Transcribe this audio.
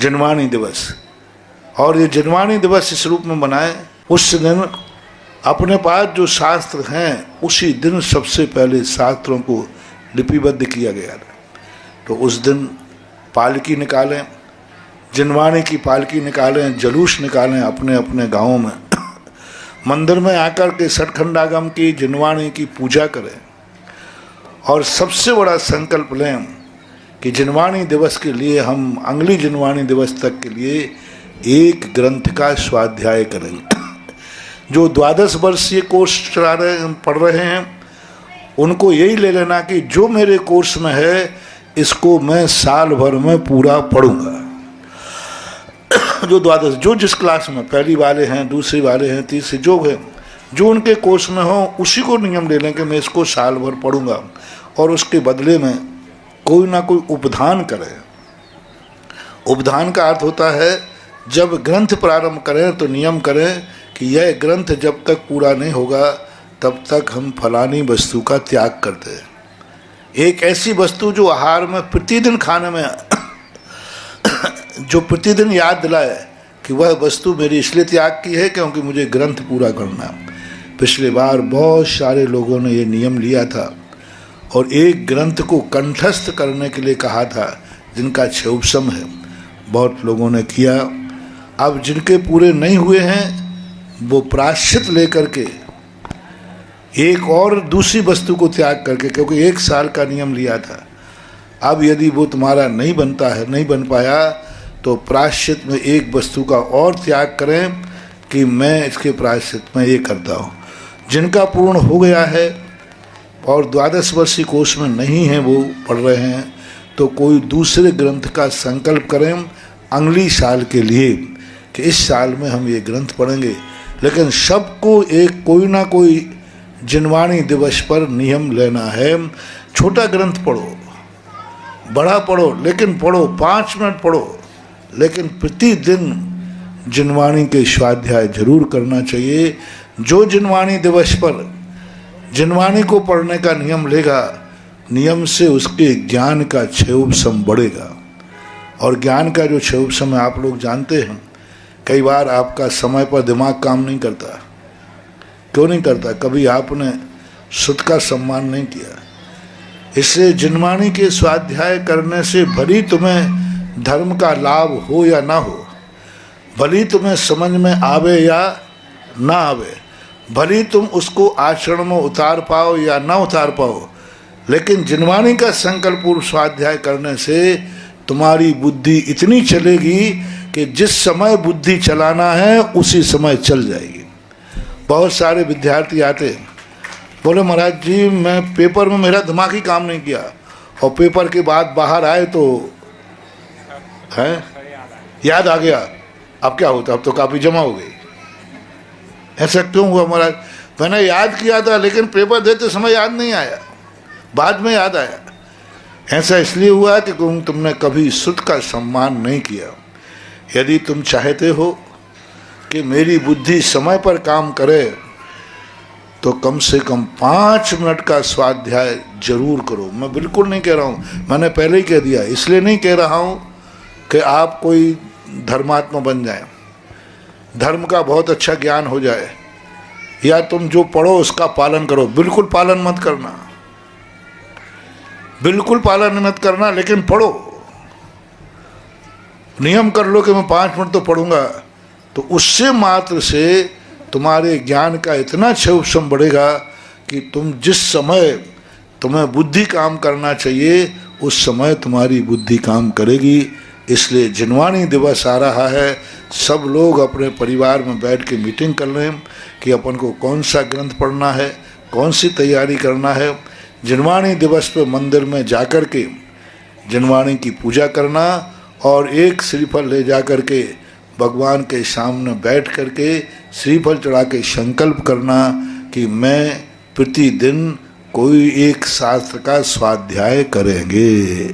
जिनवाणी दिवस। और ये जिनवाणी दिवस इस रूप में मनाएं, उस दिन अपने पास जो शास्त्र हैं उसी दिन सबसे पहले शास्त्रों को लिपिबद्ध किया गया। तो उस दिन पालकी निकालें, जिनवाणी की पालकी निकालें, जुलूस निकालें अपने अपने गाँवों में, मंदिर में आकर के सतखंडागम की जिनवाणी की पूजा करें और सबसे बड़ा संकल्प लें कि जिनवाणी दिवस के लिए हम अगली जिनवाणी दिवस तक के लिए एक ग्रंथ का स्वाध्याय करेंगे। जो 12 वर्षीय कोर्स पढ़ रहे हैं उनको यही ले लेना कि जो मेरे कोर्स में है इसको मैं साल भर में पूरा पढ़ूंगा। जो 12 जो जिस क्लास में पहली वाले हैं, दूसरी वाले हैं, तीसरी जो है, जो उनके कोर्स में हो उसी को नियम ले लें कि मैं इसको साल भर पढ़ूंगा और उसके बदले में कोई ना कोई उपधान करें। उपधान का अर्थ होता है जब ग्रंथ प्रारंभ करें तो नियम करें कि यह ग्रंथ जब तक पूरा नहीं होगा तब तक हम फलानी वस्तु का त्याग करते हैं। एक ऐसी वस्तु जो आहार में प्रतिदिन खाने में जो प्रतिदिन याद दिलाए कि वह वस्तु मेरी इसलिए त्याग की है क्योंकि मुझे ग्रंथ पूरा करना। पिछले बार बहुत सारे लोगों ने ये नियम लिया था और एक ग्रंथ को कंठस्थ करने के लिए कहा था, जिनका 6 उपसम है, बहुत लोगों ने किया। अब जिनके पूरे नहीं हुए हैं वो प्रायश्चित लेकर के एक और दूसरी वस्तु को त्याग करके, क्योंकि 1 साल का नियम लिया था, अब यदि वो तुम्हारा नहीं बनता है, नहीं बन पाया तो प्रायश्चित में एक वस्तु का और त्याग करें कि मैं इसके प्रायश्चित में ये करता हूँ। जिनका पूर्ण हो गया है और 12 वर्षीय कोर्स में नहीं है, वो पढ़ रहे हैं, तो कोई दूसरे ग्रंथ का संकल्प करें अगली साल के लिए कि इस साल में हम ये ग्रंथ पढ़ेंगे। लेकिन सबको एक कोई ना कोई जिनवाणी दिवस पर नियम लेना है। छोटा ग्रंथ पढ़ो, बड़ा पढ़ो, लेकिन पढ़ो, 5 मिनट पढ़ो, लेकिन प्रतिदिन जिनवाणी के स्वाध्याय जरूर करना चाहिए। जो जिनवाणी दिवस पर जिनवाणी को पढ़ने का नियम लेगा, नियम से उसके ज्ञान का 6 उपसम बढ़ेगा। और ज्ञान का जो 6 उपसम है आप लोग जानते हैं, कई बार आपका समय पर दिमाग काम नहीं करता। क्यों नहीं करता? कभी आपने सुत का सम्मान नहीं किया। इसलिए जिनवाणी के स्वाध्याय करने से भली तुम्हें धर्म का लाभ हो या ना हो, भली तुम्हें समझ में आवे या ना आवे, भली तुम उसको आचरण में उतार पाओ या ना उतार पाओ, लेकिन जिनवाणी का संकल्प पूर्व स्वाध्याय करने से तुम्हारी बुद्धि इतनी चलेगी कि जिस समय बुद्धि चलाना है उसी समय चल जाएगी। बहुत सारे विद्यार्थी आते बोले महाराज जी मैं पेपर में मेरा दिमाग ही काम नहीं किया, और पेपर के बाद बाहर आए तो है याद आ गया। अब क्या होता, अब तो काफ़ी जमा हो गई। ऐसा क्यों हुआ महाराज? मैंने याद किया था लेकिन पेपर देते समय याद नहीं आया, बाद में याद आया। ऐसा इसलिए हुआ कि तुमने कभी सुत का सम्मान नहीं किया। यदि तुम चाहते हो कि मेरी बुद्धि समय पर काम करे तो कम से कम 5 मिनट का स्वाध्याय जरूर करो। मैं बिल्कुल नहीं कह रहा हूँ, मैंने पहले ही कह दिया, इसलिए नहीं कह रहा हूँ कि आप कोई धर्मात्मा बन जाए, धर्म का बहुत अच्छा ज्ञान हो जाए, या तुम जो पढ़ो उसका पालन करो। बिल्कुल पालन मत करना, बिल्कुल पालन मत करना, लेकिन पढ़ो। नियम कर लो कि मैं 5 मिनट तो पढ़ूंगा, तो उससे मात्र से तुम्हारे ज्ञान का इतना 6 उपसम बढ़ेगा कि तुम जिस समय तुम्हें बुद्धि काम करना चाहिए उस समय तुम्हारी बुद्धि काम करेगी। इसलिए जिनवाणी दिवस आ रहा है, सब लोग अपने परिवार में बैठ के मीटिंग कर लें कि अपन को कौन सा ग्रंथ पढ़ना है, कौन सी तैयारी करना है। जिनवाणी दिवस पे मंदिर में जाकर के जिनवाणी की पूजा करना और एक श्रीफल ले जा कर के भगवान के सामने बैठ कर के श्रीफल चढ़ा के संकल्प करना कि मैं प्रतिदिन कोई एक शास्त्र का स्वाध्याय करेंगे।